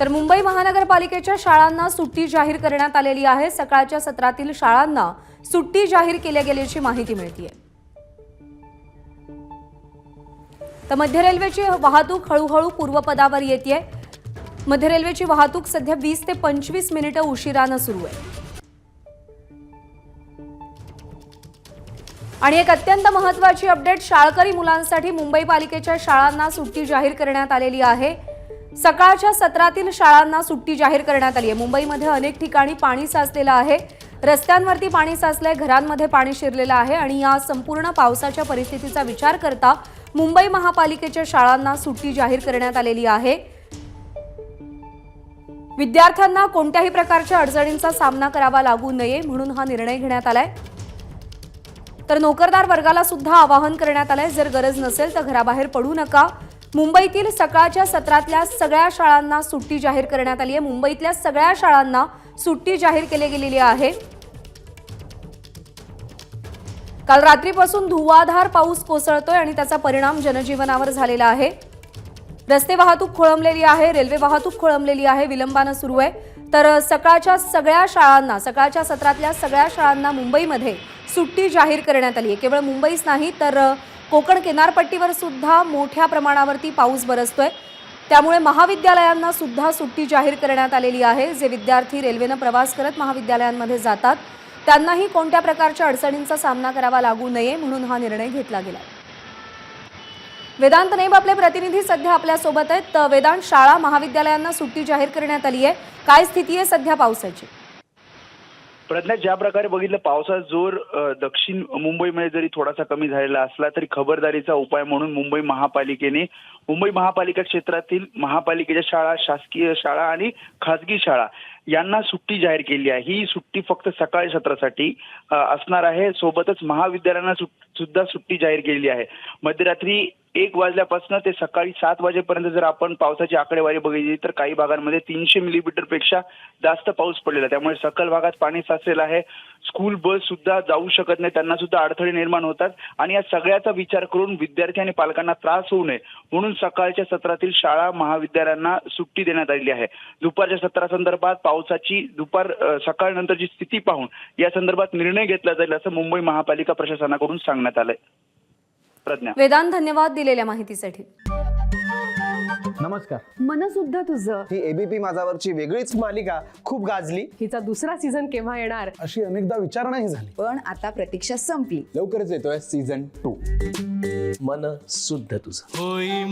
तर मुंबई महानगरपालिकेच्या शाळांना सुट्टी जाहीर करण्यात आलेली आहे। सकाळच्या सत्रातील शाळांना सुट्टी जाहीर केली गेल्याची माहिती मिळते। तर मध्य रेल्वेची वाहतूक हळूहळू पूर्वपदावर येते। मध्य रेल्वेची वाहतूक सध्या 20 ते 25 मिनिटे उशिराने सुरू आहे। आणि एक अत्यंत महत्त्वाची अपडेट, शाळकरी मुलांसाठी मुंबई पालिकेच्या शाळांना सुट्टी जाहीर करण्यात आलेली आहे। सकाळच्या सत्रातील शाळांना सुट्टी जाहीर करण्यात आली आहे। मुंबईमध्ये अनेक ठिकाणी पाणी साचलेलं आहे, रस्त्यांवरती पाणी साचलंय, घरांमध्ये पाणी शिरलेलं आहे आणि या संपूर्ण पावसाच्या परिस्थितीचा विचार करता मुंबई महापालिकेच्या शाळांना सुट्टी जाहीर करण्यात आलेली आहे। विद्यार्थ्यांना कोणत्याही प्रकारच्या अडचणींचा सामना करावा लागू नये म्हणून हा निर्णय घेण्यात आलाय। तर नोकरदार वर्गाला सुद्धा आवाहन करण्यात आलंय, जर गरज नसेल तर घराबाहेर पडू नका। मुंबईतील सकाळच्या सत्रातल्या सगळ्या शाळांना सुट्टी जाहीर करण्यात आली आहे। मुंबईतल्या सगळ्या शाळांना सुट्टी जाहीर केली गेलेली आहे। काल रात्रीपासून धुवाधार पाऊस कोसळतोय आणि त्याचा परिणाम जनजीवनावर झालेला आहे। रस्ते वाहतूक खोळंबलेली आहे, रेल्वे वाहतूक खोळंबलेली आहे, विलंबाने सुरू आहे। तर सकाळच्या सत्रातल्या सगळ्या शाळांना मुंबईमध्ये सुट्टी जाहीर करण्यात आली आहे। केवळ मुंबईच नाही तर कोकण किनारपट्टीवर सुद्धा मोठ्या प्रमाणावरती पाऊस बरसतोय, त्यामुळे महाविद्यालयांना सुद्धा सुट्टी जाहीर करण्यात आलेली आहे। जे विद्यार्थी रेल्वेने प्रवास करत महाविद्यालयांमध्ये जातात त्यांनाही कोणत्या प्रकारच्या अडचणींचा सामना करावा लागू नये म्हणून हा निर्णय घेतला गेला। वेदांत नेब आपले प्रतिनिधी सध्या आपल्या सोबत आहेत। वेदांत, शाळा महाविद्यालयांना सुट्टी जाहीर करण्यात आली आहे, काय स्थिती आहे सध्या पावसाची? प्रज्ञा, ज्या प्रकारे बघितलं पावसाचा जोर दक्षिण मुंबईमध्ये जरी थोडासा कमी झालेला असला तरी खबरदारीचा उपाय म्हणून मुंबई महापालिका क्षेत्रातील महापालिकेच्या शाळा, शासकीय शाळा आणि खासगी शाळा यांना सुट्टी जाहीर केली आहे। ही सुट्टी फक्त सकाळी सत्रासाठी असणार आहे। सोबतच महाविद्यालयांना सुद्धा सुट्टी जाहीर केलेली आहे। मध्यरात्री 1 वाजल्यापासून ते सकाळी 7 वाजेपर्यंत जर आपण पावसाची आकडेवारी बघितली तर काही भागांमध्ये 300 मिलीमीटर पेक्षा जास्त पाऊस पडलेला, त्यामुळे सकल भागात पाणी साचलेलं आहे। स्कूल बस सुद्धा जाऊ शकत नाही, त्यांना सुद्धा अडथळे निर्माण होतात आणि या सगळ्याचा विचार करून विद्यार्थी आणि पालकांना त्रास होऊ नये म्हणून सकाळच्या सत्रातील शाळा महाविद्यालयांना सुट्टी देण्यात आलेली आहे। दुपारच्या सत्रासंदर्भात पावसाची सकाळनंतरची स्थिती पाहून या संदर्भात निर्णय घेतला जाईल असं मुंबई महापालिका प्रशासनाकडून सांगण्यात आलंय। प्रज्ञा, वेदांत, धन्यवाद दिलेल्या माहितीसाठी। नमस्कार। मन सुद्धा तुझं ही एबीपी माझावरची वेगळीच मालिका खूप गाजली। हिचा दुसरा सीझन केव्हा येणार अशी अनेकदा विचारणाही झाली, पण आता प्रतीक्षा संपली। लवकरच येतोय सीझन 2। मन शुद्ध तुझं होई